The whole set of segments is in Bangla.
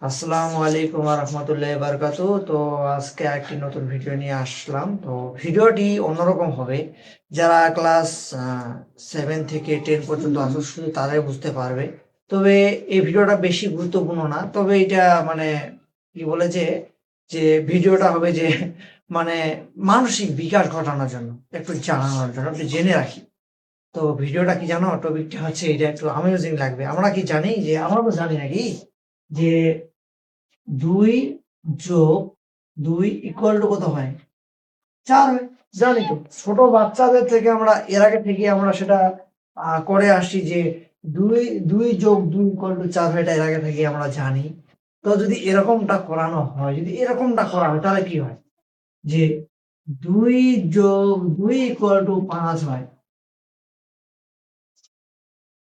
আসসালামু আলাইকুম রহমতুল্লাহ বারকাতু। তো আজকে একটি নতুন ভিডিও নিয়ে আসলাম। তো ভিডিওটি অন্যরকম হবে। যারা ক্লাস 7 থেকে 10 পর্যন্ত আসো শুধু তারাই বুঝতে পারবে। তবে এই ভিডিওটা বেশি গুরুত্বপূর্ণ না, তবে এটা মানে কি বলে যে যে ভিডিওটা হবে যে মানে মানসিক বিকাশ ঘটানোর জন্য, একটু জানানোর জন্য, একটু জেনে রাখি। তো ভিডিওটা কি জানো, টপিকটা হচ্ছে এটা একটু অ্যামেজিং লাগবে। আমরা কি জানি যে, আমরা তো জানি নাকি যে 2+2 কত হয়? 4 হয়। জানি তো। ছোট বাচ্চাদের থেকে আমরা এর আগে থেকে আমরা সেটা করে আসছি যে 2+2 = 4 হয়, এটা এর আগে থেকে আমরা জানি। তো যদি এরকমটা করানো হয়, যদি এরকমটা করা হয় তাহলে কি হয়? যে 2+2 = 5 হয়।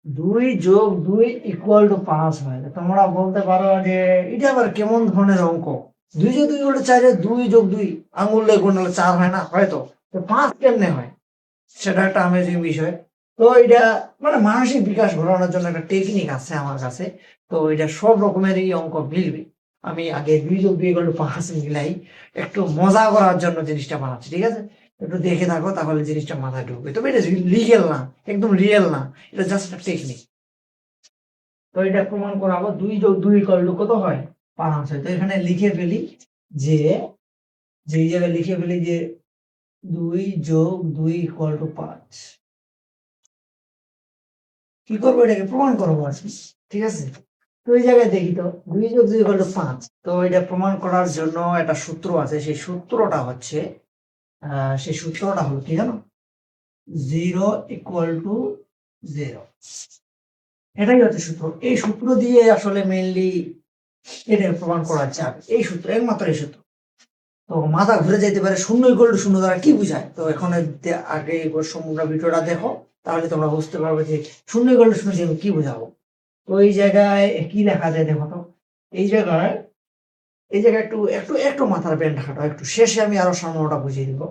2+2 = 5 হয়। তোমরা বলতে পারো যে এটা আবার কেমন ধরনের অঙ্ক? 2+2 = 4, 2+2 আঙুল দিয়ে গুনলে 4 হয় না? হয়তো। তো 5 কেমনে হয়? সেটা একটা অ্যামেজিং বিষয়। তো এটা মানে মানসিক বিকাশ ঘটানোর জন্য একটা টেকনিক আছে আমার কাছে। তো এটা সব রকমেরই অঙ্ক মিলবে। আমি আগে 2+2 = 5 মিলাই একটু মজা করার জন্য জিনিসটা বানাচ্ছি। ঠিক আছে? একটু দেখে থাকো, তাহলে জিনিসটা মাথায় ঢুকবে। তবে এটা লিগ্যাল না, একদম রিয়েল না। এটা জাস্ট একটা টেকনিক। তো এটা প্রমাণ করাবো। 2+2 = কত হয়? 5 হয়। তো এখানে লিখে ফেলি যে, এই জায়গায় লিখে ফেলি যে 2+2 = 5। কি করবো? এটাকে প্রমাণ করবো আজকে। ঠিক আছে? তো এই জায়গায় দেখি তো 2+2 = 5। তো এটা প্রমাণ করার জন্য একটা সূত্র আছে। সেই সূত্রটা হলো কি জানো? 0 = 0। এটাই হচ্ছে সূত্র। এই সূত্র দিয়ে আসলে মেইনলি এটা প্রমাণ করা যাবে। এই সূত্র, একমাত্র এই সূত্র। তো মাথা ঘুরে যাইতে পারে, 0 = 0 দ্বারা কি বুঝায়? তো এখন আগে সম্পূর্ণ ভিডিওটা দেখো, তাহলে তোমরা বুঝতে পারবে যে 0 = 0 দিয়ে আমি কি বুঝাবো। তো এই জায়গায় কি লেখা যায় দেখো তো। এই জায়গায় এই জায়গায় একটু একটু একটু মাথার ব্যান্ড খাটো, একটু শেষে আমি আরো সামনেটা বুঝিয়ে দিব।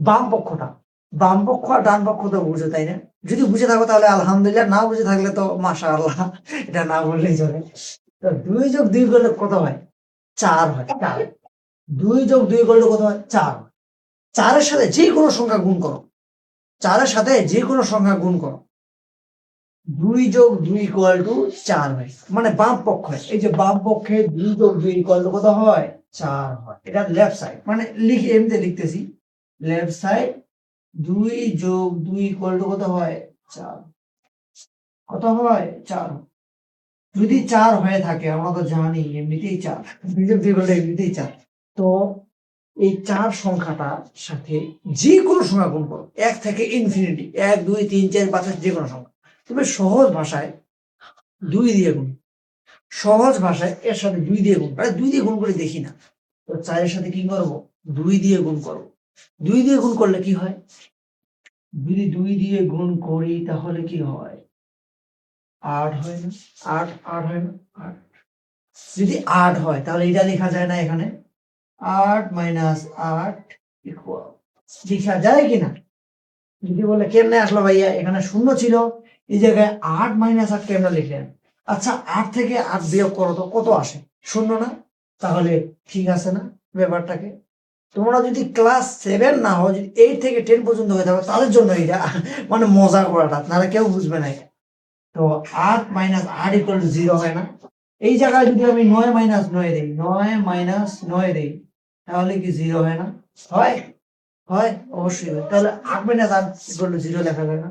বাম পক্ষটা, বাম পক্ষ আর ডান পক্ষ তো বুঝো, তাই না? যদি বুঝে থাকো তাহলে আলহামদুলিল্লাহ, না বুঝে থাকলে তো মাশাআল্লাহ, এটা না বললেই চলে। তো 2+2 করলে কত হয়? 4 হয়। 4। 2+2 কত হয়? 4। 4 এর সাথে যে কোনো সংখ্যা গুণ করো। 4 এর সাথে যে কোনো সংখ্যা গুণ করো। 2+2 = 4 হয়। মানে বাম পক্ষে, এই যে বাম পক্ষে 2+2 কত হয়? 4 হয়। এটা লেফট সাইড, মানে লিখে এমনিতে লিখতেছি। লেফট সাইড 2+2 কত হয়? 4। কত হয়? 4। যদি 4 হয়ে থাকে, আমরা তো জানি এমনিতেই 4। 2+2 করলে এমনিতেই 4। তো এই 4 সংখ্যাটার সাথে যে কোনো সংখ্যা গুণ করো। 1 থেকে ইনফিনিটি। 1, 2, 3, 4, 5 যে কোনো সংখ্যা। তবে সহজ ভাষায় 2 দিয়ে গুণ। সহজ ভাষায় এর সাথে 2 দিয়ে গুণ। আরে 2 দিয়ে গুণ করে দেখি না। তো 4 এর সাথে কি করব? 2 দিয়ে গুণ করব। 2 দিয়ে গুণ করলে কি হয়? যদি 2 দিয়ে গুণ করি তাহলে কি হয়? 8 হয় না? 8, 8 হয় না? 8। যদি 8 হয় তাহলে এটা লেখা যায় না এখানে? 8 - 8 = লেখা যায় কিনা? যদি বলে কেমনে আসলো ভাইয়া, এখানে শূন্য ছিল, এই জায়গায় 8 - 8 কেমনে লিখলেন? আচ্ছা, 8 থেকে 8 বিয়োগ করো তো কত আসে? শূন্য না? তাহলে ঠিক আছে না ব্যাপারটাকে? তোমরা যদি ক্লাস 7 না হও, যদি 8 থেকে 10 পর্যন্ত হয়ে থাকো, তাদের জন্য এটা মানে মজা করাটা, নাহলে কেউ বুঝবে না এটা। তো 8 - 8 = 0 হয় না? এই জায়গায় যদি আমি 9 - 9 দেই, 9 - 9 দেই, তাহলে কি 0 হয় না? হয়? হয়? অবশ্যই হয়। তাহলে 8 - 8 = 0 লেখা যায় না?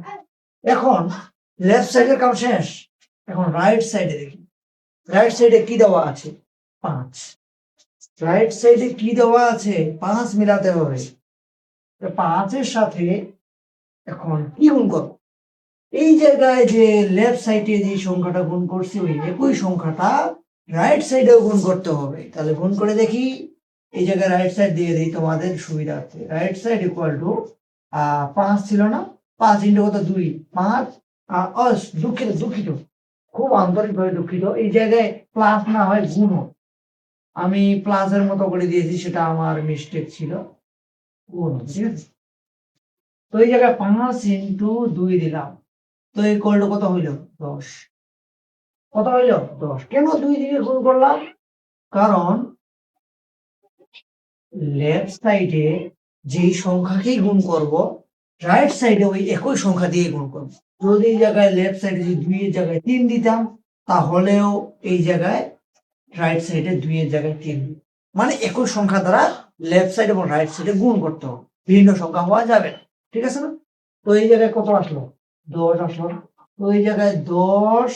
এখন লেফট সাইডের কাম শেষ। এখন রাইট সাইডে দেখি। রাইট সাইডে কি দেওয়া আছে? 5। রাইট সাইডে কি দেওয়া আছে? 5 মিলাতে হবে। তো 5 এর সাথে এখন কি গুণ করব? এই জায়গায় যে লেফট সাইডে যে সংখ্যাটা গুণ করছি, ওই একই সংখ্যাটা রাইট সাইডেও গুণ করতে হবে। তাহলে গুণ করে দেখি। এই জায়গায় রাইট সাইড দিয়ে দেই তোমাদের সুবিধার্থে। রাইট সাইড = 5 ছিল না? 5 ইন্টু কত? 2। 5 দুঃখিত, দুঃখিত। খুব আন্তরিকভাবে দুঃখিত। এই জায়গায় প্লাস না হয় গুণ হোক। আমি প্লাসের মতো করে দিয়েছি, সেটা আমার মিস্টেক ছিল। গুণ হবে, ঠিক আছে? তো এই জায়গায় 5 ইন্টু 2 দিলাম। তো এই কত হইল? 10। কত হইল 10। কেন 2 দিয়ে গুণ করলাম? কারণ লেফট সাইডে যেই সংখ্যাকেই গুণ করব রাইট সাইডে ওই একই সংখ্যা দিয়ে গুণ করব। যদি এই জায়গায় লেফট সাইডে যদি 2 এর জায়গায় 3 দিতাম তাহলেও এই জায়গায় রাইট সাইডে 2 এর জায়গায় 3 মানে একই সংখ্যা দ্বারা লেফট সাইড এবং রাইট সাইডে গুণ করতে হবে, ভিন্ন সংখ্যা হওয়া যাবে না। ঠিক আছে না? তো এই জায়গায় কত আসলো? 10 আসলো। তো এই জায়গায় 10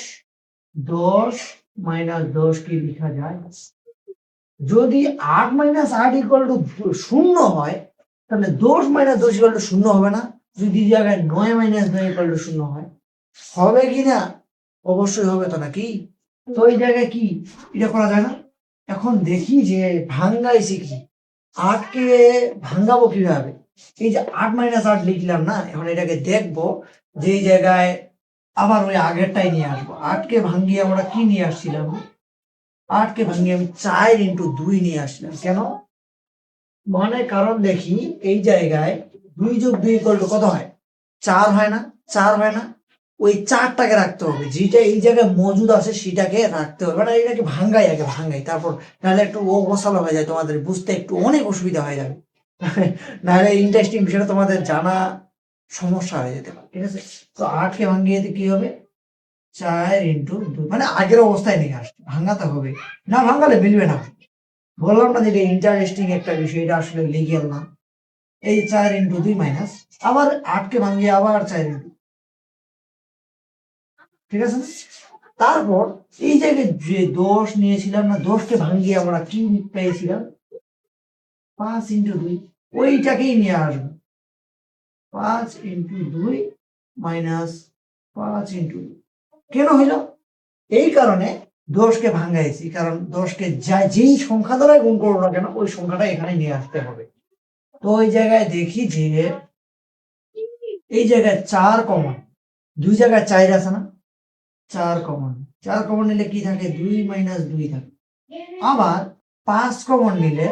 মাইনাস 10 কি লেখা যায়? যদি 8 মাইনাস 8 ইকুয়াল টু 0 হয় তাহলে 10 মাইনাস 10 ইকুয়াল টু 0 হবে না? যদি এই জায়গায় 9 মাইনাস 9 ইকুয়াল টু 0 হয়, হবে কি না? অবশ্যই হবে তো নাকি? তো এই জায়গায় কি এটা করা যায় না? এখন দেখি যে ভাঙ্গাইছি কি, 8 কে ভাঙ্গাবো কিভাবে? এই যে 8 মাইনাস 8 লিখলাম না, এখন এটাকে দেখবো যে এই জায়গায় আবার ওই আগেরটাই নিয়ে আসবো। 8 কে ভাঙ্গিয়ে আমরা কি নিয়ে আসছিলাম? 8 কে ভাঙ্গিয়ে আমি 4 ইন্টু 2 নিয়ে আসলাম। কেন? মানে কারণ দেখি এই জায়গায় 2 যোগ 2 ইকুয়াল টু কত হয়? 4 হয় না? 4 হয় না? ওই 4টাকে রাখতে হবে, যেটা এই জায়গায় মজুদ আছে সেটাকে রাখতে হবে। মানে এটাকে ভাঙ্গাই, আগে ভাঙ্গাই, তারপর নাহলে একটু গোছালো হয়ে যায়, তোমাদের বুঝতে একটু অনেক অসুবিধা হয়ে যাবে। নাহলে ইন্টারেস্টিং বিষয়টা তোমাদের জানা সমস্যা হয়ে যেতে পারে। ঠিক আছে? তো 8 কে ভাঙ্গিয়ে কি হবে? 4 ইন্টু 2, মানে আগের অবস্থায় নিয়ে আসতে ভাঙাতে হবে, না ভাঙালে মিলবে না। বললাম না যেটা ইন্টারেস্টিং একটা বিষয়, এটা আসলে লিগেল না। এই 4 ইন্টু 2 মাইনাস আবার 8 কে ভাঙিয়ে আবার 4 ইন্টু, ঠিক আছে না? তারপর এই জায়গায় যে 10 নিয়েছিলাম না, 10 কে ভাঙিয়ে আমরা কি পেয়েছিলাম? 5 ইন্টু 2, ওইটাকেই নিয়ে আসবো। 5 ইন্টু 2 মাইনাস 5 ইন্টু 2 কেন হইল? এই কারণে 10 কে ভাঙাইছি, কারণ 10 কে যেই সংখ্যা দ্বারা গুণ করবো না কেন ওই সংখ্যাটা এখানে নিয়ে আসতে হবে। তো ওই জায়গায় দেখি যে এই জায়গায় 4 কমন, 2 জায়গায় 4 আছে না? 4 কমন, 4 কমন নিলে কি থাকে? 2 মাইনাস 2 থাকে। আবার 5 কমন নিলে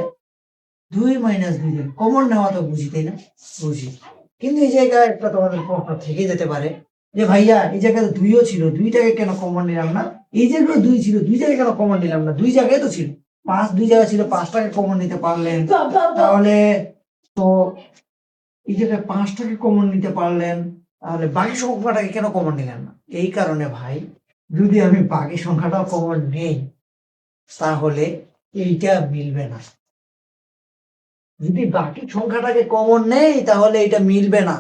2 মাইনাস 2 থাকে। কমন নেওয়া তো বুঝি, তাই না? বুঝি। কিন্তু এই জায়গায় একটা তোমাদের প্রশ্ন থেকে যেতে পারে যে ভাইয়া এই জায়গায় তো 2ও ছিল, 2টাকে কেন কমন নিলাম না? এই জায়গায় 2 ছিল, 2 জায়গায় কেন কমন নিলাম না? 2 জায়গায় তো ছিল। 5 2 জায়গায় ছিল, 5টাকে কমন নিতে পারলেন। তাহলে তো এই জায়গায় 5টাকে কমন নিতে পারলেন, তাহলে বাকি সংখ্যাটাকে কেন কমন নিলেন না? এই কারণে ভাই, যদি আমি বাকি সংখ্যাটাও কমন নেই তাহলে এইটা মিলবে না। যদি বাকি সংখ্যাটাকে কমন নেই তাহলে এটা মিলবে না।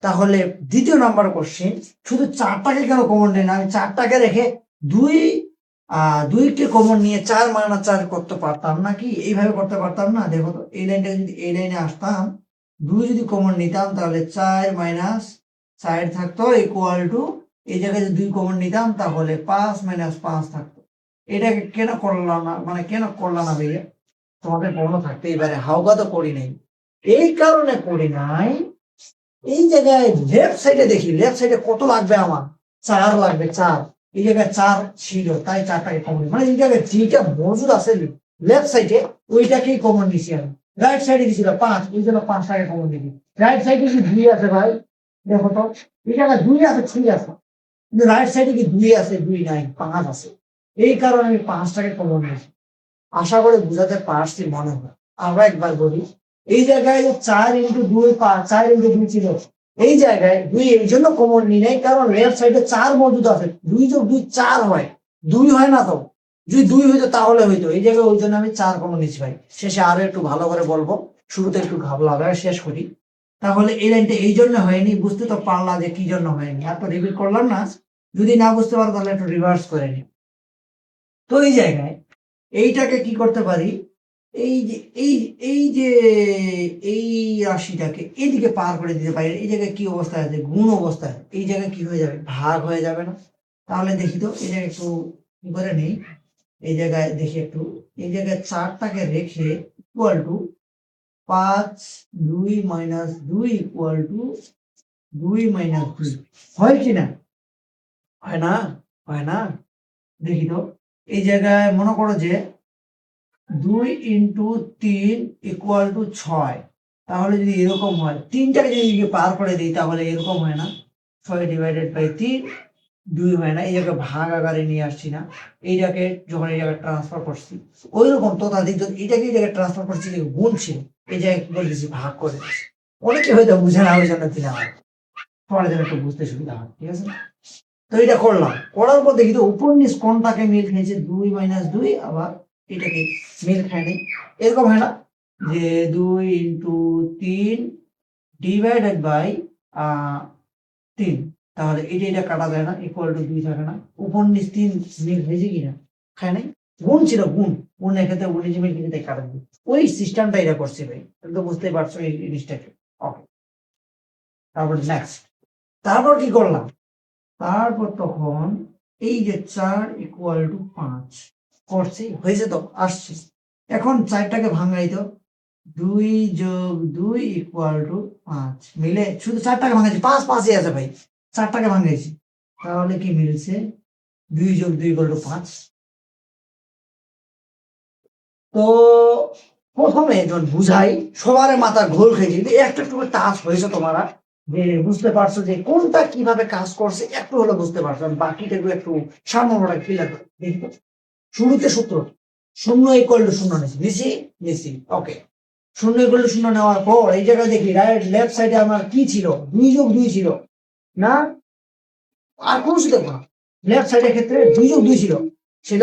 তাহলে দ্বিতীয় নাম্বার কোশ্চেন, শুধু 4টাকে কেন কমন নেই না? আমি 4টাকে রেখে 2কে কমন নিয়ে 4 মাইনাস 4 করতে পারতাম নাকি? এইভাবে করতে পারতাম না? দেখো তো, এই লাইনটা যদি এই লাইনে আসতাম, 2 যদি কমন নিতাম তাহলে 4 মাইনাস 4 থাকতো ইকুয়াল টু, এই জায়গায় যদি 2 কমন নিতাম তাহলে 5 মাইনাস 5 থাকতো। এটাকে কেন করলাম না, মানে কেন করলাম না ভাইয়া? তোমাদের প্রশ্ন থাকতেই পারে, হাউকা তো করি নাই। এই কারণে করি নাই, এই জায়গায় লেফট সাইডে দেখি, লেফট সাইডে কত লাগবে আমার? 4 লাগবে, 4। এই জায়গায় 4 ছিল, তাই 4টাকে কমন, মানে এই জায়গায় যেটা মজুদ আছে লেফট সাইডে ওইটাকেই কমন নিছি আমি। রাইট সাইডে কি ছিল? 5, ওই জন্য 5টাকে কমন নিবি। রাইট সাইডে কি 2 আছে ভাই? দেখো তো, এই জায়গায় 2 আছে, ঠিক আছে, কিন্তু রাইট সাইডে কি 2 আছে? 2 নাই, 5 আছে। এই কারণে আমি 5টাকে কমন নিয়েছি। আশা করে বুঝাতে পারছি মনে হয়। আমরা একবার বলি, এই জায়গায় যে 4 ইন্টু 2 4 ইন্টু 2 ছিল, এই জায়গায় 2 এই জন্য কমন নি নাই কারণ লেফট সাইডে 4 মজুদ আছে। 2 যোগ 2 4 হয়, 2 হয় না তো? যদি 2 হইতো তাহলে হইতো। এই জায়গায় ওই জন্য আমি 4 কমন নিচ্ছি ভাই। শেষে আরো একটু ভালো করে বলবো, শুরুতে একটু ঘাবলা হবে, শেষ করি। তাহলে এই লাইনটা এই জন্য হয়নি, বুঝতে তো পারলা যে কি জন্য হয়নি। আর তো রিপিট করলাম না, যদি না বুঝতে পারো তাহলে একটু রিভার্স করে নি। তো এই জায়গায় এইটাকে কি করতে পারি? এই যে এই এই যে এই রাশিটাকে এদিকে পার করে দিতে পারি। এই জায়গায় কি অবস্থায় আছে? গুণ অবস্থায়। এই জায়গায় কি হয়ে যাবে? ভাগ হয়ে যাবে না? তাহলে দেখি তো, এই জায়গায় একটু কি করে নেই, এই জায়গায় দেখি একটু, এই জায়গায় 4টাকে রেখে equal to 5 2 minus 2 equal to 2 minus 2 হয় কি না? হয় না? হয় না? দেখি তো, এই জায়গায় মনে করো যে 2 ইন্টু 3 ইকুয়াল টু 6। তাহলে যদি এরকম হয়, 3টাকে যদি পার করে দিই তাহলে এরকম হয় না? 6 ডিভাইডেড বাই 3 2 হয় না, এই জায়গায় ভাগ আকারে নিয়ে আসছি না, এইটাকে যখন এই জায়গায় ট্রান্সফার করছি ওই রকম ততাধিক এইটাকে এই জায়গায় ট্রান্সফার করছি গুণ ছিল, এই জায়গায় কি করে দিচ্ছি ভাগ করে দিচ্ছি। অনেকে হয়তো বুঝে না, ওই জন্য দিলাম, সবার জন্য একটু বুঝতে সুবিধা হয়, ঠিক আছে। তো এটা করলাম, করার পর দেখি তো উপর নিচ কোনটাকে মিল খেয়েছে, 2 - 2, আবার এটাকে মিল খায় নাই। এরকম হয় না যে 2 × 3 ডিভাইডেড বাই 3, তাহলে এটা কাটা যায় না, ইকুয়াল টু 2 থাকে না, উপর নিচ 3 মিল হয়েছে কিনা, খায় নাই, গুণ ছিল, গুণের ক্ষেত্রে গুণ হিসেবে কিন্তু কাটা দিই, ওই সিস্টেমটা এটা করছে ভাই, তুমি তো বুঝতেই পারছো এই জিনিসটাকে। ওকে, তারপর নেক্সট, তারপর কি করলাম, তারপর তখন এই যে 4 = 5 করছি, হয়েছে তো, আসছে। এখন 4টাকে ভাঙাই তো, 2 + 2 = 5 মিলে, শুধু 4টাকে ভাঙাইছি, 5 5ই আছে ভাই, 4টাকে ভাঙাইছি, তাহলে কি মিলছে, 2 + 2 = 5। তো প্রথমে যখন বুঝাই সবার মাথা ঘোল খেয়েছে, কিন্তু একটু একটু টাচ হয়েছে তোমরা, যে বুঝতে পারছো যে কোনটা কিভাবে কাজ করছে, একটু হলে বুঝতে পারছো, বাকিটা একটু সামনে ক্লিয়ার করে দেখি তো। শুরুতে সূত্র 0 = 0 নিছি, ওকে, 0 = 0 নেওয়ার পর এই জায়গায় দেখি রাইট লেফট সাইডে আমার কি ছিল, 2 + 2 ছিল না, আর কোন ছিল না, লেফট সাইডের ক্ষেত্রে 2 + 2 ছিল, ছিল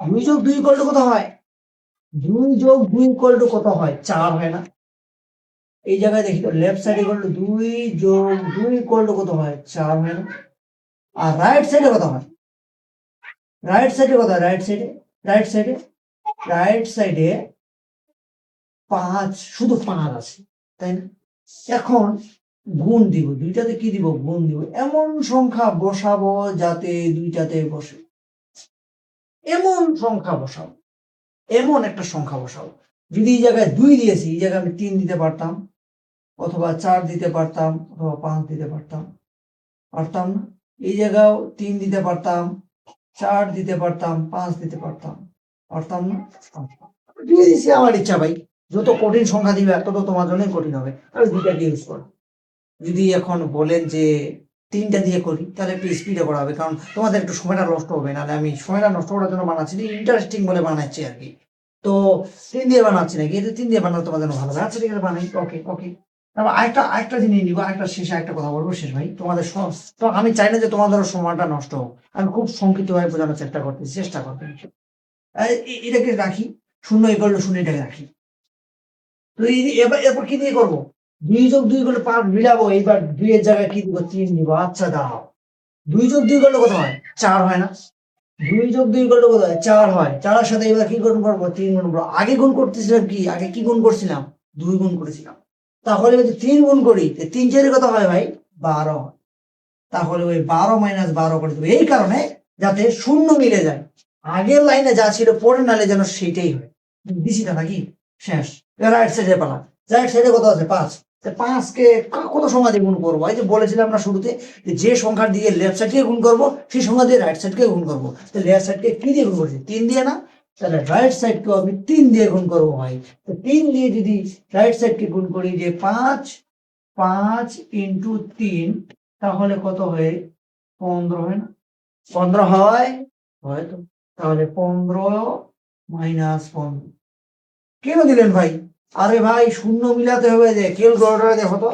2 + 2 = কত হয়, 2 + 2 = কত হয়, 4 হয় না। এই জায়গায় দেখি তো লেফট সাইড = 2 + 2 = কত হয়, 4 হয় না। আর রাইট সাইডে কত হয়, রাইট সাইডে কত হয়, রাইট সাইডে রাইট সাইডে 5, শুধু 5 আছে, তাই না। এখন গুণ দিব, দুইটাতে কি দিব, গুণ দিব, এমন সংখ্যা বসাবো যাতে দুইটাতে বসে, এমন সংখ্যা বসাবো, এমন একটা সংখ্যা বসাবো, যদি এই জায়গায় 2 দিয়েছি, এই জায়গায় আমি 3 দিতে পারতাম, অথবা 4 দিতে পারতাম, অথবা 5 দিতে পারতাম, পারতাম না। এই জায়গাও 3 দিতে পারতাম, 4 দিতে পারতাম, 5 দিতে পারতাম, পারতাম না, পারতাম। দিয়ে দিচ্ছি, আমার ইচ্ছা ভাই, যত কঠিন সংখ্যা দিবে তত তোমার জন্য কঠিন হবে, আমি দুইটাকে ইউজ করো। যদি এখন বলেন যে 3টা দিয়ে করি, তাহলে একটু স্পিডে করা হবে, কারণ তোমাদের একটু সময়টা নষ্ট হবে, নাহলে আমি সময়টা নষ্ট করার জন্য বানাচ্ছি, ইন্টারেস্টিং বলে বানাচ্ছি আর কি। তো 3 দিয়ে বানাচ্ছি নাকি, এটা 3 দিয়ে বানালে তোমার জন্য ভালো হবে, আচ্ছা ঠিক আছে বানাই, ওকে ওকে। তারপর আরেকটা জিনিস নিবো, শেষে একটা কথা বলবো, শেষ ভাই, তোমাদের তো আমি চাই না যে তোমাদের সময়টা নষ্ট হোক, আমি খুব সংক্ষিপ্তভাবে বোঝানোর চেষ্টা করতেছি। এটাকে রাখি, 0 = 0, এটাকে রাখি। তো এরপর কি দিয়ে করবো, 2 + 2 = 5 মিলাবো, এইবার 2 এর জায়গায় কি দিব, 3 দিব, আচ্ছা দাও, 2 + 2 = কত হয়, 4 হয় না, 2 + 2 = কত হয়, 4 হয়, 4 এর সাথে এবার কি গুণ করবো, 3 গুণ করবো, আগে গুণ করতেছিলাম কি, আগে কি গুণ করছিলাম, 2 গুণ করেছিলাম, তাহলে যদি 3 গুণ করি, 3 4 কত হয় ভাই, 12 হয়, তাহলে ওই 12 - 12 করে দেবো, এই কারণে যাতে শূন্য মিলে যায়, আগের লাইনে যা ছিল পরের লাইনে যেন সেটাই হয়, দিছি না নাকি, শেষ। এবার রাইট সাইডে পালা, রাইট সাইডে কত আছে, 5, 5কে কত সংখ্যা দিয়ে গুণ করবো, এই যে বলেছিলাম না শুরুতে, যে সংখ্যা দিয়ে লেফট সাইডকে গুণ করবো, সেই সংখ্যা দিয়ে রাইট সাইডকে গুণ করবো, লেফট সাইডকে কি দিয়ে গুণ করছি, 3 দিয়ে না, তাহলে রাইট সাইডকেও আমি 3 দিয়ে গুণ করবো ভাই। তো 3 দিয়ে যদি রাইট সাইডকে গুণ করি, যে 5 5 × 3, তাহলে কত হয়, 15 হয় না, 15 হয়, হয়তো, তাহলে 15 - 15 কেন দিলেন ভাই, আরে ভাই শূন্য মিলাতে হবে, যে ক্যালকুলেটরে দেখো তো,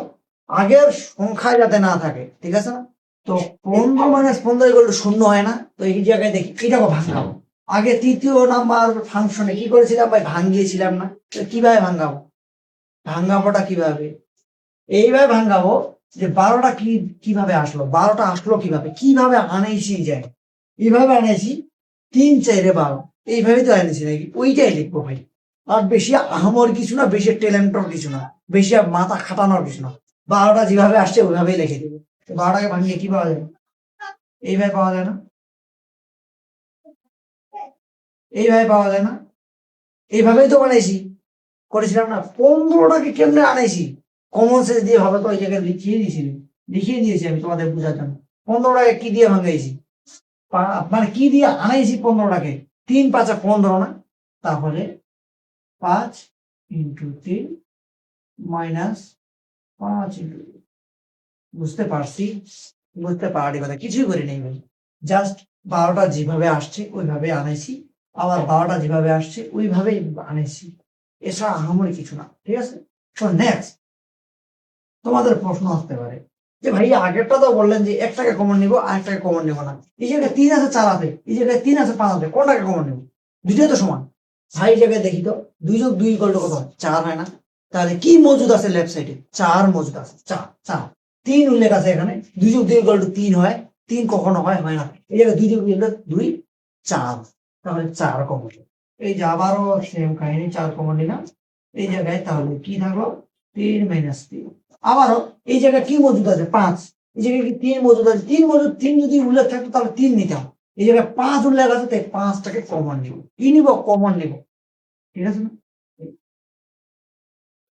আগের সংখ্যায় যাতে না থাকে, ঠিক আছে না। তো 15 - 15 = 0 হয় না, তো এই জায়গায় দেখি এটাকে ভাঙাবো, আগে তৃতীয় নাম্বার ফাংশনে কি করেছিলাম ভাই, ভাঙিয়েছিলাম না, তো কিভাবে ভাঙাবো, ভাঙাবোটা কিভাবে, এইভাবে ভাঙাবো, যে 12টা কিভাবে আসলো, 12টা আসলো কিভাবে, কিভাবে আনাইছি যায়, এইভাবে আনাইছি, 3 4 12, এইভাবেই তো আনাইছি নাকি, ওইটাই লিখবো ভাই। আর বেশি আহামর কিছু না, বেশি ট্যালেন্টর কিছু না, বেশি মাথা খাটানোর কিছু না, 12টা যেভাবে আসছে ওইভাবেই লিখে দেবো। 12টাকে ভাঙিয়ে কি পাওয়া যায়, এইভাবে পাওয়া যায় না, এইভাবে পাওয়া যায় না, এইভাবেই তো বানাইছি, করেছিলাম না। 15টাকে কেমনে আনাইছি, কমন সেন্স দিয়ে ভাবে তো, ওই জায়গায় লিখিয়ে দিয়েছি আমি তোমাদের বোঝার জন্য। 15টাকে কি দিয়ে ভাঙাইছি, মানে কি দিয়ে আনাইছি 15টাকে, 3 5 15 না, তাহলে 5 × 3 - 5 × 2, বুঝতে পারছি, বুঝতে পারি কথা, কিছুই করি নাই ভাই, জাস্ট 12টা যেভাবে আসছে ওইভাবে আনাইছি, আবার 12টা যেভাবে আসছে ওইভাবেই আনাইছি, এছাড়া আহামরি কিছু না। ঠিক আছে, তো নেক্সট তোমাদের প্রশ্ন আসতে পারে যে ভাই আগেরটা তো বললেন যে একটাকে কমন নিবো আর একটাকে কমন নিবো না, এই জায়গায় 3 আছে 4 আছে, এই জায়গায় 3 আছে 5 আছে, কোনটাকে কমন নেবো? দুটোই তো সমান। ভাই এই জায়গায় দেখি তো 2 যোগ 2 ইকুয়াল টু কত হয়? 4 হয় না? তাহলে কি মজুদ আছে লেফট সাইডে? 4 মজুদ আছে, 4 4। 3 উল্লেখ আছে এখানে, 2 যোগ 2 ইকুয়াল টু 3 হয়, 3 কখনো হয় হয় না, এই জায়গায় 2 যোগ 2 4, তাহলে 4 কমন। এই যে আবারও সেম কাহিনী, 4 কমন নিলাম এই জায়গায়, তাহলে কি থাকলো? 3 মাইনাস 3। আবারও এই জায়গায় কি মজুদ আছে? 5। এই জায়গায় কি 3 মজুদ আছে? 3 মজুদ, 3 যদি উল্লেখ থাকতো তাহলে 3 নিতাম, এই জায়গায় 5 উল্লেখ আছে তাই 5টাকে কমন নিব। কি নিব? কমন নিব। ঠিক আছে না?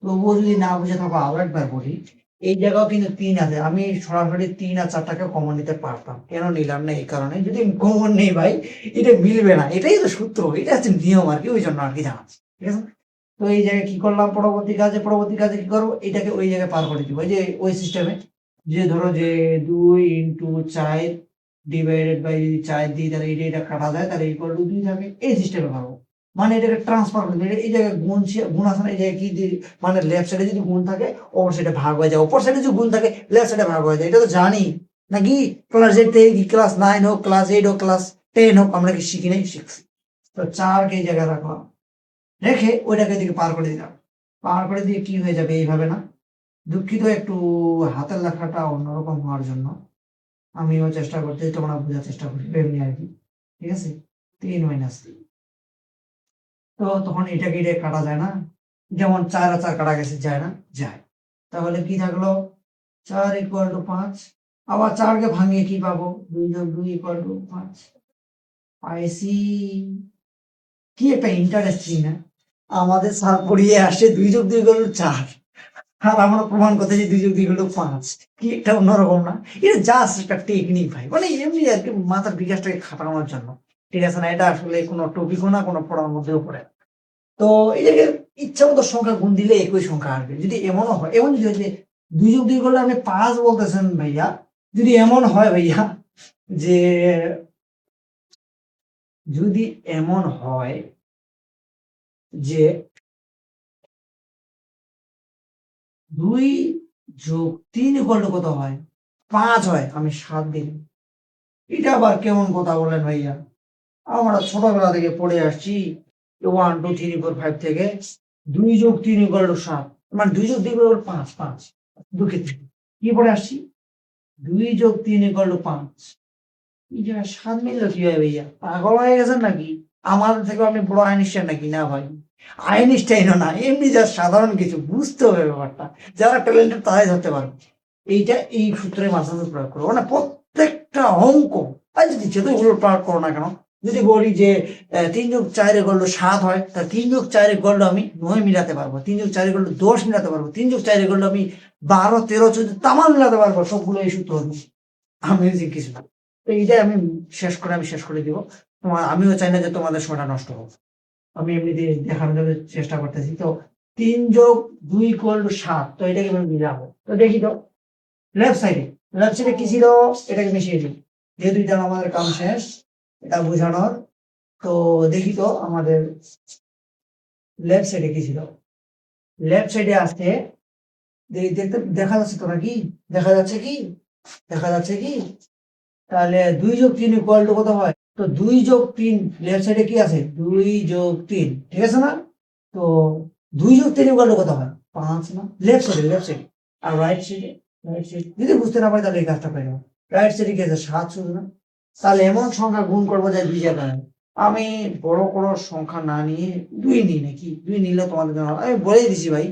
তবুও যদি না বুঝে থাকো আরো একবার বলি, এই জায়গাও কিন্তু 3 আছে, আমি সরাসরি 3 আর 4টাকে কমন নিতে পারতাম, কেন নিলাম না? এই কারণে যদি কমন নেই ভাই এটা মিলবে না, এটাই তো সূত্র, এটা হচ্ছে নিয়ম আর কি, ওই জন্য আর কি জানাচ্ছি। ঠিক আছে, তো এই জায়গায় কি করলাম? পরবর্তী কাজে কি করবো? এটাকে ওই জায়গায় পার করে দিব, ওই যে ওই সিস্টেমে, যে ধরো যে 2 ইন্টু 4 ডিভাইডেড বাই, যদি 4 দিই তাহলে এটা কাটা যায়, তাহলে ইকুয়াল টু 2 থাকে, এই সিস্টেমে পাবো। মানে এটাকে ট্রান্সফার করে দিলে এই জায়গায় গুণ আছে না, এই জায়গায় কি মানে লেফট সাইডে যদি গুণ থাকে অপর সাইডে ভাগ হয়ে যায়, অপর সাইডে যদি গুণ থাকে লেফট সাইডে ভাগ হয়ে যায়, এটা তো জানি নাকি? ক্লাস 8 থেকে কি ক্লাস 9 হোক, ক্লাস 8 হোক, ক্লাস 10 হোক, আমরা কি শিখি নাই? শিখছি। তো 4কে এই জায়গায় রাখলাম, রেখে ওইটাকে দিকে পার করে দিলাম, পার করে দিয়ে কি হয়ে যাবে? এইভাবে না? দুঃখিত, একটু হাতের লেখাটা অন্যরকম হওয়ার জন্য আমিও চেষ্টা করতেছি, তোমরা বোঝার চেষ্টা করি এমনি আর কি। ঠিক আছে, 3 মাইনাস 3। তো তখন এটাকে এটা কাটা যায় না? যেমন 4 আর 4 কাটা গেছে, যায় না? যায়। তাহলে কি থাকলো? 4 ইকুয়াল টু 5। আবার 4কে ভাঙিয়ে কি পাবো? 2 যোগ 2 ইকুয়াল টু 5। পাইছি। কি একটা ইন্টারেস্টিং না? আমাদের স্যার পড়িয়ে আসে 2 যোগ 2 ইকুয়াল টু 4, আর আমরা প্রমাণ করতেছি 2 যোগ 2 ইকুয়াল টু 5। কি একটা অন্যরকম না? এটা জাস্ট একটা টেকনিক ভাই, মানে এমনি আর কি, মাথার বিকাশটাকে খাটানোর জন্য। ঠিক আছে না? এটা আসলে কোনো টপিকও না, কোনো পড়ার মধ্যেও পড়ে না। তো এই যে ইচ্ছা মতো সংখ্যা গুণ দিলে একই সংখ্যা আসবে, যদি এমনও হয়, এমন যদি হয় যে 2 যোগ 2 করলে আপনি 5 বলতেছেন ভাইয়া, যদি এমন হয় ভাইয়া যে, যদি এমন হয় যে 2 যোগ 3 ইকুয়াল টু কত হয়? 5 হয়, আমি 7 দিন। এটা আবার কেমন কথা বলেন ভাইয়া? আমরা ছোটবেলা থেকে পড়ে আসছি 1 2 3 4 5 থেকে, 2 যোগ 3 ইকুয়াল টু 7, মানে 2 যোগ 3 ইকুয়াল টু 5 5। দুঃখিত, কি পড়ে আসছি? 2 যোগ 3 ইকুয়াল টু 5। এই যে 7 মিললো কিভাবে ভাইয়া? পাগল হয়ে গেছেন নাকি? আমাদের থেকে আপনি বড় আইনস্টাইন নাকি? না ভাই, আইনস্টাইনও না, এমনি যা সাধারণ কিছু বুঝতে হবে ব্যাপারটা, যারা ট্যালেন্টেড তারাই ধরতে পারবে। এইটা এই সূত্রের মাধ্যমে প্রয়োগ করবো, মানে প্রত্যেকটা অঙ্ক, আর যদি যত উলট পালট করো না কেন, যদি বলি যে 3 যোগ 4 ইকুয়াল টু 7 হয়, তা 3 যোগ 4 ইকুয়াল টু আমি 9 মিলাতে পারবো, 3 যোগ 4 ইকুয়াল টু 10 মিলাতে পারবো, 3 যোগ 4 ইকুয়াল টু আমি 12 13 14 তামাম মিলাতে পারবো, সবগুলো এই সূত্র হবে। আমেজিং কিছু না। তো এইটাই আমি শেষ করে দিব। আমিও চাই না যে তোমাদের সময়টা নষ্ট হোক। আমি এমনিতে দেখানোর জন্য চেষ্টা করতেছি। তো 3 যোগ 2 ইকুয়াল টু 7, তো এটাকে আমি মিলাবো। তো দেখি তো লেফট সাইডে কি ছিল? এটাকে মিশিয়ে দিই, যেহেতু এটা আমাদের কাম শেষ এটা বোঝানোর। তো দেখি তো আমাদের লেফট সাইডে কি ছিল? লেফট সাইডে আসতে দেখতে দেখা যাচ্ছে তো নাকি? দেখা যাচ্ছে কি? দেখা যাচ্ছে কি? তাহলে 2 যোগ 3 ইকুয়াল টু কত হয়? তো 2 যোগ 3 লেফট সাইডে কি আছে? 2 যোগ 3, ঠিক আছে না? তো 2 যোগ 3 ইকুয়াল টু কত হয়? 5 না? লেফট সাইডে। আর রাইট সাইড যদি বুঝতে না পারি তাহলে এই কাজটা করে নেবো। রাইট সাইডে কি আছে? 7 শুধু না? তাহলে এমন সংখ্যা গুণ করবো যে 2 জায়গায়। আমি বড় কোনো সংখ্যা না নিয়ে 2 নিই নাকি? 2 নিলে তোমাদের জন্য আমি বলেই দিছি ভাই,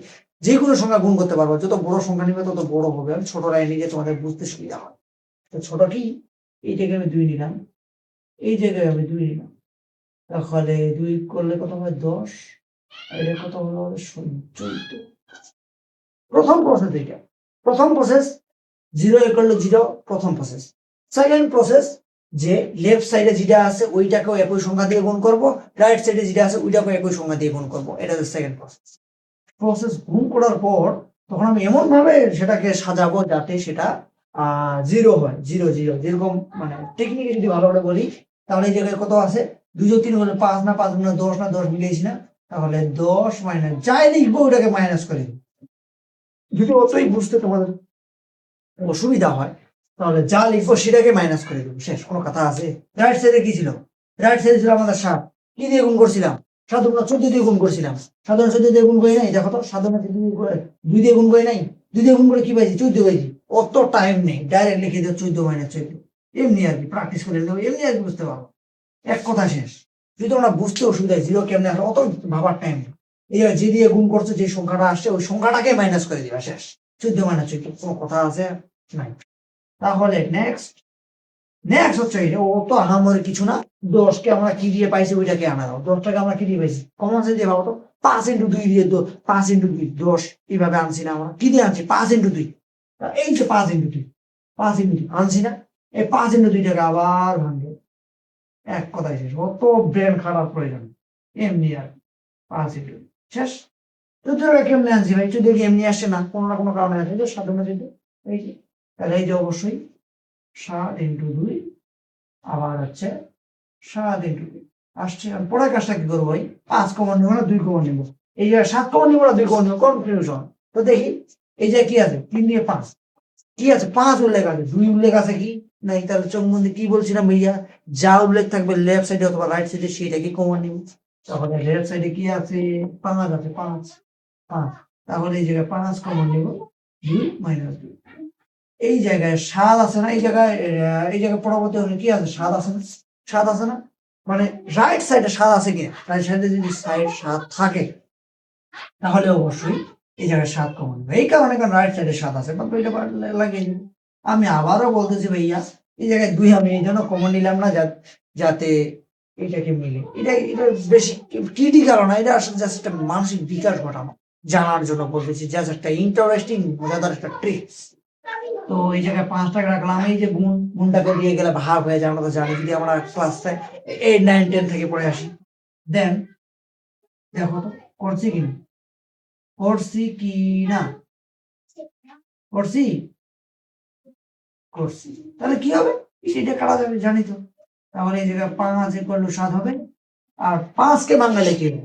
যে কোনো সংখ্যা গুণ করতে পারবো, যত বড় সংখ্যা নিবে তত বড় হবে। আমি ছোটরাই নিলে তোমাদের বুঝতে সুবিধা হয়। তো ছোট কি? এই জায়গায় আমি 2 নিলাম, এই জায়গায় আমি 2 নিলাম, তাহলে 2 করলে কত হয়? 10, আর এটা কত হলো? 14। প্রথম প্রসেস এটা। প্রথম প্রসেস 0 ইকুয়াল টু 0, প্রথম প্রসেস। সেকেন্ড প্রসেস, যে লেফট সাইডে যেটা আছে ওইটাকেও একই সংখ্যা দিয়ে গুণ করব, রাইট সাইডে যেটা আছে ওইটাকেও একই সংখ্যা দিয়ে গুণ করব, এটা হচ্ছে সেকেন্ড প্রসেস। প্রসেস গুণ করার পর তখন আমি এমন ভাবে সেটাকে সাজাবো যাতে সেটা জিরো হয়, জিরো জিরো, যেরকম মানে টেকনিকে যদি ভালো করে বলি, তাহলে এই জায়গায় কত আছে, 2 যোগ 3 হলে 5 না, 5 গুণে 10 না, 10 মিলিয়েছি না, তাহলে 10 মাইনাস যাই লিখবো ওটাকে মাইনাস করে দিই। যদি অতই বুঝতে তোমাদের অসুবিধা হয় তাহলে যা লিখবো সেটাকে মাইনাস করে দেবো, শেষ। কোনো কথা আছে? রাইট সাইডে কি ছিল? রাইট সাইডে ছিল আমাদের 7, কি দিয়ে গুণ করছিলাম? 7 গুণ 14 দিয়ে গুণ করছিলাম। 7 14 দিয়ে গুণ করি নাই, দেখো তো, 7 2 দিয়ে গুণ করি নাই, 2 দিয়ে গুণ করে কি পাইছি? 14 পাইছি। অত টাইম নেই, ডাইরেক্ট লিখে দিও 14 মাইনাস 14, এমনি আর কি প্র্যাকটিস করে দেবো, এমনি আর কি বুঝতে পারবো, এক কথা শেষ। যদি তোমরা বুঝতে অসুবিধা হয়, জিরো কেমনে আসলে অত ভাবার টাইম নেই। এই যে দিয়ে গুণ করছো, যে সংখ্যাটা আসছে ওই সংখ্যাটাকে মাইনাস করে দিবা, শেষ। 14 মাইনাস 14, কোনো কথা আছে? নাই। তাহলে নেক্সট নেক্সট হচ্ছে এটা, ও তো আহামরি কিছু না, 10কে আমরা কি দিয়ে পাইছি ওইটাকে আনা দাও। 10টাকে আমরা কি দিয়ে পাইছি? কমন সেন্স দিয়ে ভাবো তো, 5 ইন্টু 2 দিয়ে 5 ইন্টু 2 10, এইভাবে আনছি না আমরা? কি দিয়ে আনছি? 5 ইন্টু 2, এই যে 5 ইন্টু 2, 5 ইন্টু 2 আনছি না? এই 5 ইন্টু 2টাকে আবার ভাঙবে, এক কথায় শেষ। অত ব্রেন খারাপ প্রয়োজন এমনি আর 5 ইন্টু শেষ। তো কেমনে আনছি ভাই? যদি এমনি আসছে না, কোনো না কোনো কারণে আছে, যে সাধারণ এই যে, তাহলে এই যে অবশ্যই 7 ইন্টু 2 আবার হচ্ছে 7 ইন্টু 2 আসছে। আমি পরের কাজটা কি করবো ভাই? 5 কমন নিবো না 2 কমন নিবো? এই যে 7 কমন নিবো না 2 কমন নিবো? কনফিউশন। তো দেখি এই যে কি আছে, 3 দিয়ে 5 কি আছে? 5 উল্লেখ আছে, 2 উল্লেখ আছে কি নাই? তাহলে চোখবন্দি কি বলছিলাম ভাইয়া, যা উল্লেখ থাকবে লেফট সাইডে অথবা রাইট সাইডে সেটাকে কমন নিব। তাহলে লেফট সাইডে কি আছে? 5 আছে, 5 5, তাহলে এই জায়গায় 5 কমন নিব, 2 মাইনাস 2। এই জায়গায় 7 আছে না? এই জায়গায় পরবর্তী হলে কি আছে? 7 আছে না? 7 আছে না? মানে রাইট সাইডে 7 আছে কি? রাইট সাইডে যদি সাইড 7 থাকে তাহলে অবশ্যই এই জায়গায় 7 কমন নেবে। এই কারণে, কারণ রাইট সাইডে 7 আছে, বা এটা লাগিয়ে নিব। আমি আবারও বলতেছি ভাইয়া, এই জায়গায় 2 আমি এই জন্য কমন নিলাম না, যাতে এটাকে মিলে। এটা বেশি ক্রিটিক্যাল না, এটা আসলে জাস্ট একটা মানসিক বিকাশ ঘটানো জানার জন্য বলতেছি, জাস্ট একটা ইন্টারেস্টিং মজাদার একটা ট্রিক্স। তো এই জায়গায় 5টাকে রাখলাম, এই যে গুণটাকে দিয়ে গেলে ভাগ হয়ে যায়, আমরা তো জানি। যদি আমরা ক্লাস 8 9 10 থেকে পড়ে আসি, দেন দেখো তো করছি কি না, করছি কি না, করছি, করছি। তাহলে কি হবে? এটা কাটা যাবে, জানি তো। তাহলে এই জায়গায় 5 ইকুয়াল টু 7 হবে, আর 5কে বাংলা কি হবে?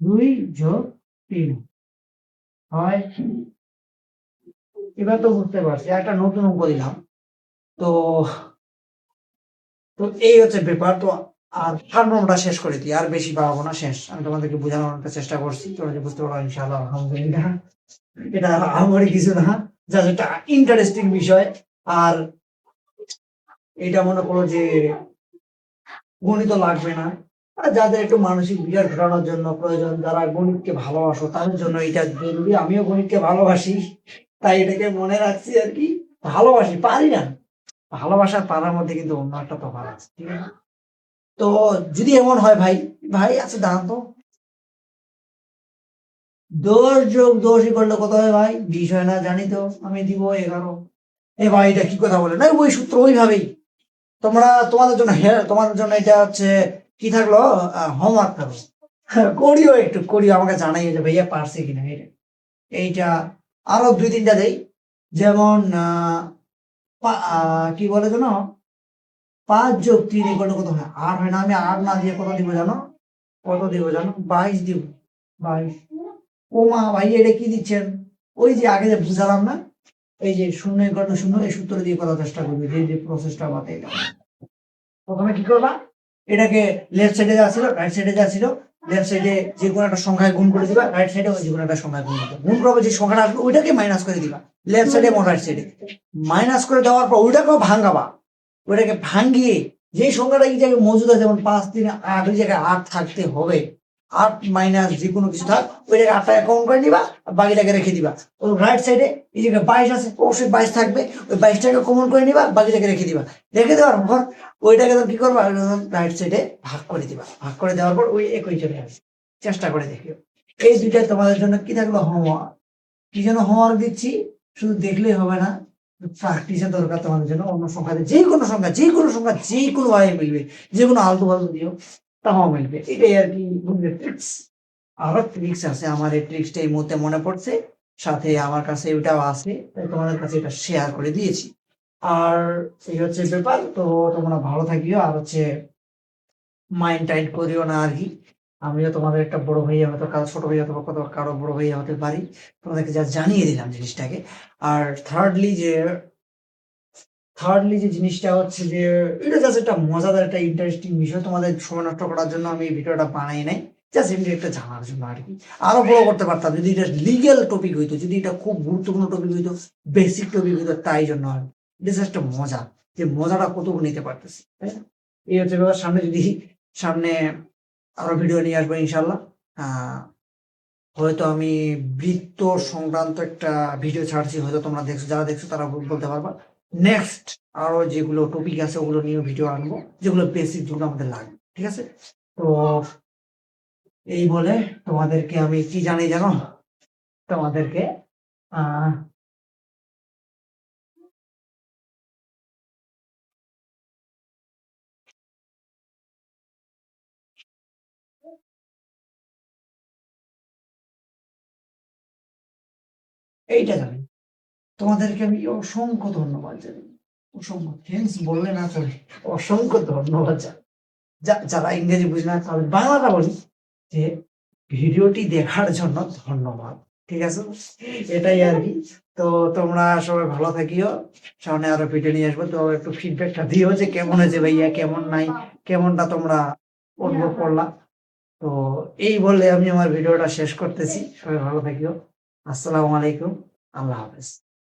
2 যোগ 3 হয়। এবার তো বুঝতে পারছি, একটা নতুন অঙ্ক দিলাম। তো তো এই হচ্ছে ব্যাপার। তো আর ফার্মটা শেষ করে দিই, আর বেশি বাড়াবো না, শেষ। আমি তোমাদেরকে বোঝানোর একটা চেষ্টা করছি, তোমরা যে বুঝতে পারো ইনশাআল্লাহ, আলহামদুলিল্লাহ। এটা আমারই কিছু না, যা একটা ইন্টারেস্টিং বিষয়। আর এটা মনে করো যে গণিত লাগবে না, আর যাদের একটু মানসিক বিকাশ ঘটানোর জন্য প্রয়োজন, যারা গণিতকে ভালোবাসো তাদের জন্য এটা জরুরি। আমিও গণিতকে ভালোবাসি, তাই এটাকে মনে রাখছি আর কি। ভালোবাসি, পারি না। ভালোবাসার পারার মধ্যে কিন্তু অন্য একটা তফাৎ আছে, ঠিক আছে? তো যদি এমন হয় ভাই, ভাই আচ্ছা দাঁড়ান তো, 10 যোগ 10 করলে কত হয় ভাই? 20 হয় না? জানি তো, আমি দিব 11। এ ভাই এটা কি কথা বলে না, ওই সূত্র ওইভাবেই। তোমাদের জন্য এটা হচ্ছে কি থাকলো, হোমওয়ার্ক থাকলো। করিও, একটু করিও, আমাকে জানাই যে ভাইয়া পারছে কিনা। এইটা আরো 2 3টা দেই, যেমন কি বলে জানো, 5 যোগ 3 করলে কত হয়? 8 হয় না? আমি 8 না দিয়ে কত দিব জানো? কত দিব জানো? 22 দিব, 22। ও মা ভাই, এটা কি দিচ্ছেন? ওই যে আগে যে বুঝালাম না, এই যে 0 ইকুয়াল টু 0, এই সূত্র দিয়ে করার চেষ্টা করবে, যে প্রসেসটা বাতাই। প্রথমে কি করবা? এটাকে লেফট সাইডে যা ছিল, রাইট সাইডে যা ছিল, লেফট সাইডে যে কোনো একটা সংখ্যায় গুণ করে দিবা, রাইট সাইডে ওই যে কোনো একটা সংখ্যায় গুণ করবে। গুণ করবে, যে সংখ্যাটা আসবে ওইটাকে মাইনাস করে দিবা লেফট সাইডে এবং রাইট সাইডে। মাইনাস করে দেওয়ার পর ওইটাকেও ভাঙাবা। ওইটাকে ভাঙিয়ে যেই সংখ্যাটা এই জায়গায় মজুদ আছে, যেমন 5 3 8, ওই জায়গায় 8 থাকতে হবে। 8 মাইনাস যে কোনো কিছু থাক, ওই জায়গায় 8টাকে কমন করে নিবা, আর বাকিটাকে রেখে দিবা। ও রাইট সাইডে এই জায়গায় 22 আছে, অবশ্যই 22 থাকবে, ওই 22টাকে কমন করে নিবা, বাকিটাকে রেখে দিবা। রেখে দেওয়ার পর ওইটাকে তো কি করবা, রাইট সাইডে ভাগ করে দিবা। ভাগ করে দেওয়ার পর ওই একই চলে আসবে। চেষ্টা করে দেখিও। এই দুইটাই তোমাদের জন্য কি থাকলো, হোমওয়ার্ক। কি জন্য হোমওয়ার্ক দিচ্ছি? শুধু দেখলেই হবে না, প্র্যাকটিসের দরকার তোমাদের জন্য। অন্য সংখ্যাতে যে কোনো সংখ্যা, যে কোনো সংখ্যা যে কোনো ভাবে মিলবে, যে কোনো আলতু ফালতু দিও, তাও মিলবে। এটাই আর কি ট্রিক্স। আরো ট্রিক্স আছে, আমার এই ট্রিক্সটা এই মুহূর্তে মনে পড়ছে, সাথে আমার কাছে ওটাও আছে, তাই তোমাদের কাছে এটা শেয়ার করে দিয়েছি। আর এই হচ্ছে ব্যাপার। তো তোমরা ভালো থাকিও, আর হচ্ছে মাইন্ড টাইট করিও না আর কি। আমিও তোমাদের একটা বড় ভাইয়া, হয়তো কারো ছোট ভাইয়া অথবা কত কারো বড় ভাইয়া হতে পারি। তোমাদেরকে যা জানিয়ে দিলাম জিনিসটাকে। আর থার্ডলি যে জিনিসটা হচ্ছে যে এটা জাস্ট একটা মজাদার একটা ইন্টারেস্টিং বিষয়, তোমাদের সময় নষ্ট করার জন্য আমি এই ভিডিওটা বানাই নাই, জাস্ট এমনি একটা জানার জন্য আর কি। আরো বড় করতে পারতাম যদি এটা লিগেল টপিক হইতো, যদি এটা খুব গুরুত্বপূর্ণ টপিক হইতো, বেসিক টপিক হইতো, তাই জন্য আর এটা জাস্ট একটা মজা, যে মজাটা কতটুকু নিতে পারতেছি, তাই না? এই হচ্ছে ব্যাপার। সামনে আরো ভিডিও নিয়ে আসবো ইনশাল্লাহ। আহ হয়তো আমি বৃত্ত সংক্রান্ত একটা ভিডিও ছাড়ছি, হয়তো তোমরা দেখছো, যারা দেখছো তারা বলতে পারবা। নেক্সট আরো যেগুলো টপিক আছে ওগুলো নিয়ে ভিডিও আনবো, যেগুলো বেসিক, যেগুলো আমাদের লাগবে, ঠিক আছে? তো এই বলে তোমাদেরকে আমি কি জানি জানো, তোমাদেরকে আহ এইটা জানি, তোমাদেরকে আমি অসংখ্য ধন্যবাদ জানাই। অসংখ্য থ্যাংকস বললে না চলে, অসংখ্য ধন্যবাদ জানাই। যারা ইংরেজি বুঝে না তাদের বাংলাটা বলি, যে ভিডিওটি দেখার জন্য ধন্যবাদ, ঠিক আছে? এটাই আর কি। তো তোমরা সবাই ভালো থাকিও, সামনে আরো ভিডিও নিয়ে আসবো। তো একটু ফিডব্যাকটা দিও যে কেমন হয়েছে ভাইয়া, কেমন নাই, কেমনটা তোমরা অনুভব করলা। তো এই বলে আমি আমার ভিডিওটা শেষ করতেছি। সবাই ভালো থাকিও। আসসালামু আলাইকুম। আল্লাহ হাফেজ।